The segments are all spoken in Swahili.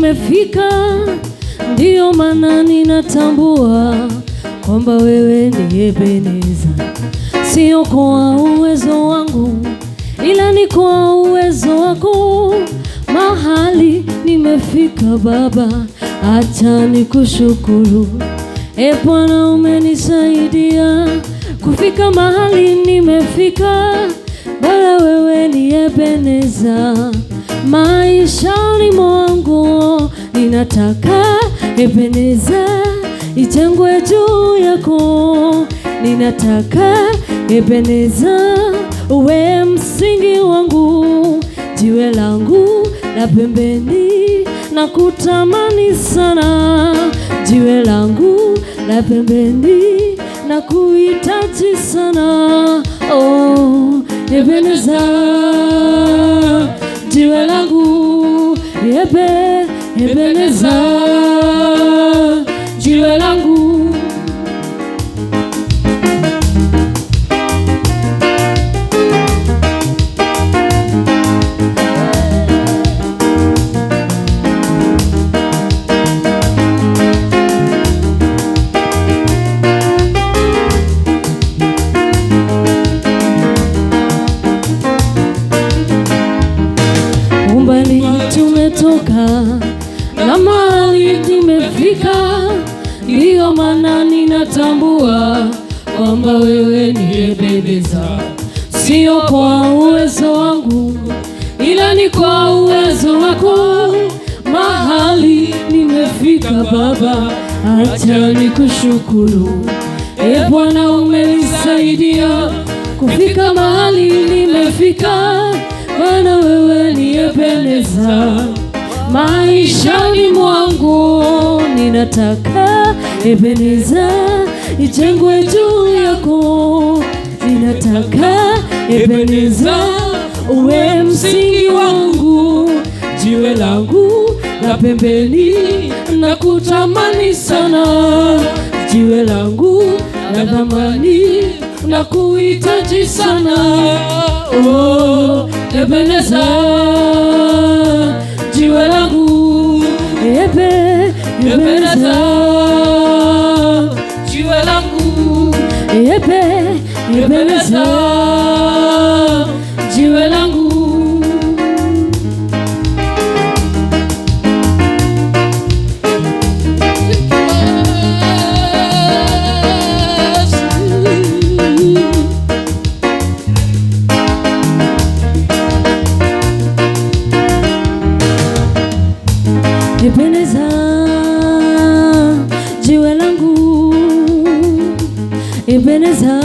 tumefika, ndiyo maana ninatambua kwamba wewe ni Ebeneza. Sio kwa uwezo wangu, ila ni kwa uwezo wako. Mahali nimefika Baba, acha nikushukuru. Bwana, umenisaidia kufika mahali nimefika. Baba, wewe ni Ebeneza maishani mwangu. Ninataka Ebeneza ijengwe juu yako. Ninataka Ebeneza uwe msingi wangu, jiwe langu la pembeni, na kutamani sana. Jiwe langu la pembeni, na kuhitaji sana. Oh, Ebeneza, jiwe langu, Ebeneza, jiwe langu. Umbali tumetoka na mahali tumefika, ndiyo maana ninatambua kwamba wewe ni Ebeneza. Sio kwa uwezo wangu, ila ni kwa uwezo wako. Mahali nimefika Baba, acha nikushukuru. Bwana, umenisaidia kufika mahali nimefika. Bwana, wewe ni Ebeneza maishani mwangu. Ninataka Ebeneza ijengwe juu yako. Ninataka Ebeneza uwe msingi wangu, jiwe langu la pembeni, na kutamani sana. Jiwe langu la thamani, na kuhitaji sana. Oh, Ebeneza, jiwe langu, Ebeneza, jiwe langu, Ebeneza, jiwe langu. Ebeneza, jiwe langu, Ebeneza,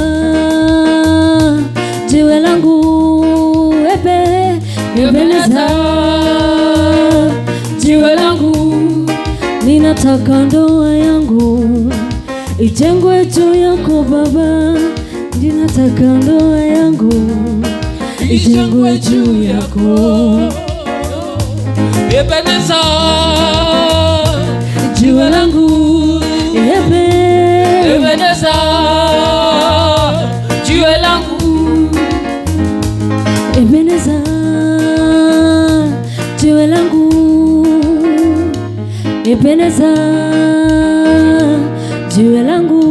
jiwe langu, Ebeneza, jiwe langu. Ninataka ndoa yangu ijengwe juu yako Baba. Ninataka ndoa yangu ijengwe juu yako. Ebeneza, jiwe langu, Ebeneza, jiwe langu, Ebeneza, jiwe langu, Ebeneza, jiwe langu.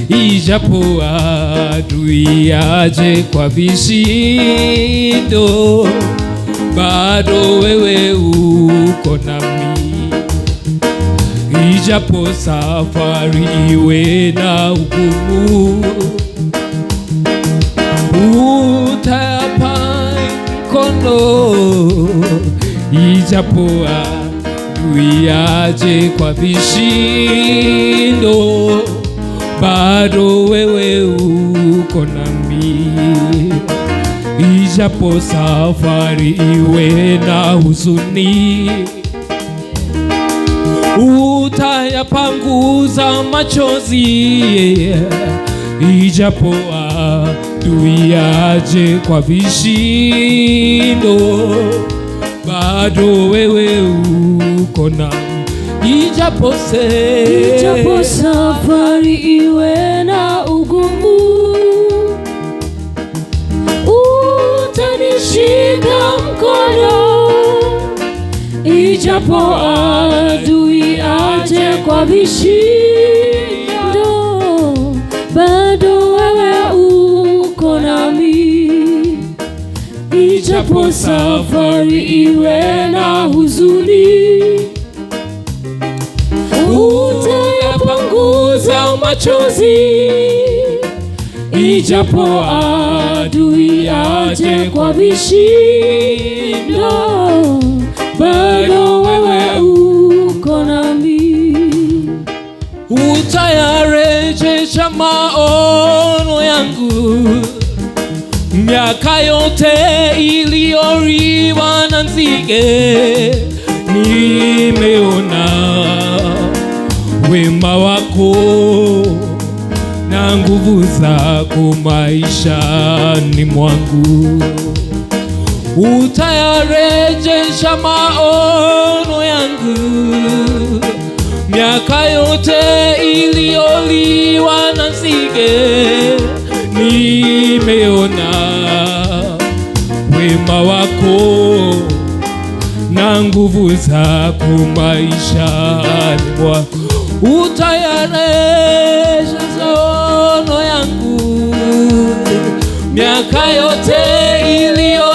Ijapo adui aje kwa vishindo, bado wewe uko nami. ijapo safari iwe na ugumu, utayapa mkono, ijapo adui aje kwa vishindo, bado wewe uko nami. Ijapo safari iwe na huzuni, utayapanguza machozi, ijapo adui aje kwa vishindo, bado wewe uko nami. Ijapo safari iwe na ugumu, utanishika mkono, ijapo adui aje kwa vishindo, bado wewe uko nami. Ijapo safari iwe na huzuni, utayapanguza machozi, ijapo adui aje kwa vishindo, bado wewe uko nami. Utayarejesha maono yangu, miaka yote iliyoliwa na nzige. Nimeona wema wako na nguvu zako maishani mwangu. Utayarejesha maono yangu, miaka yote iliyoliwa na nzige. Nimeona wema wako na nguvu zako maishani mwangu. Utayarejesha maono yangu, miaka yote iliyoliwa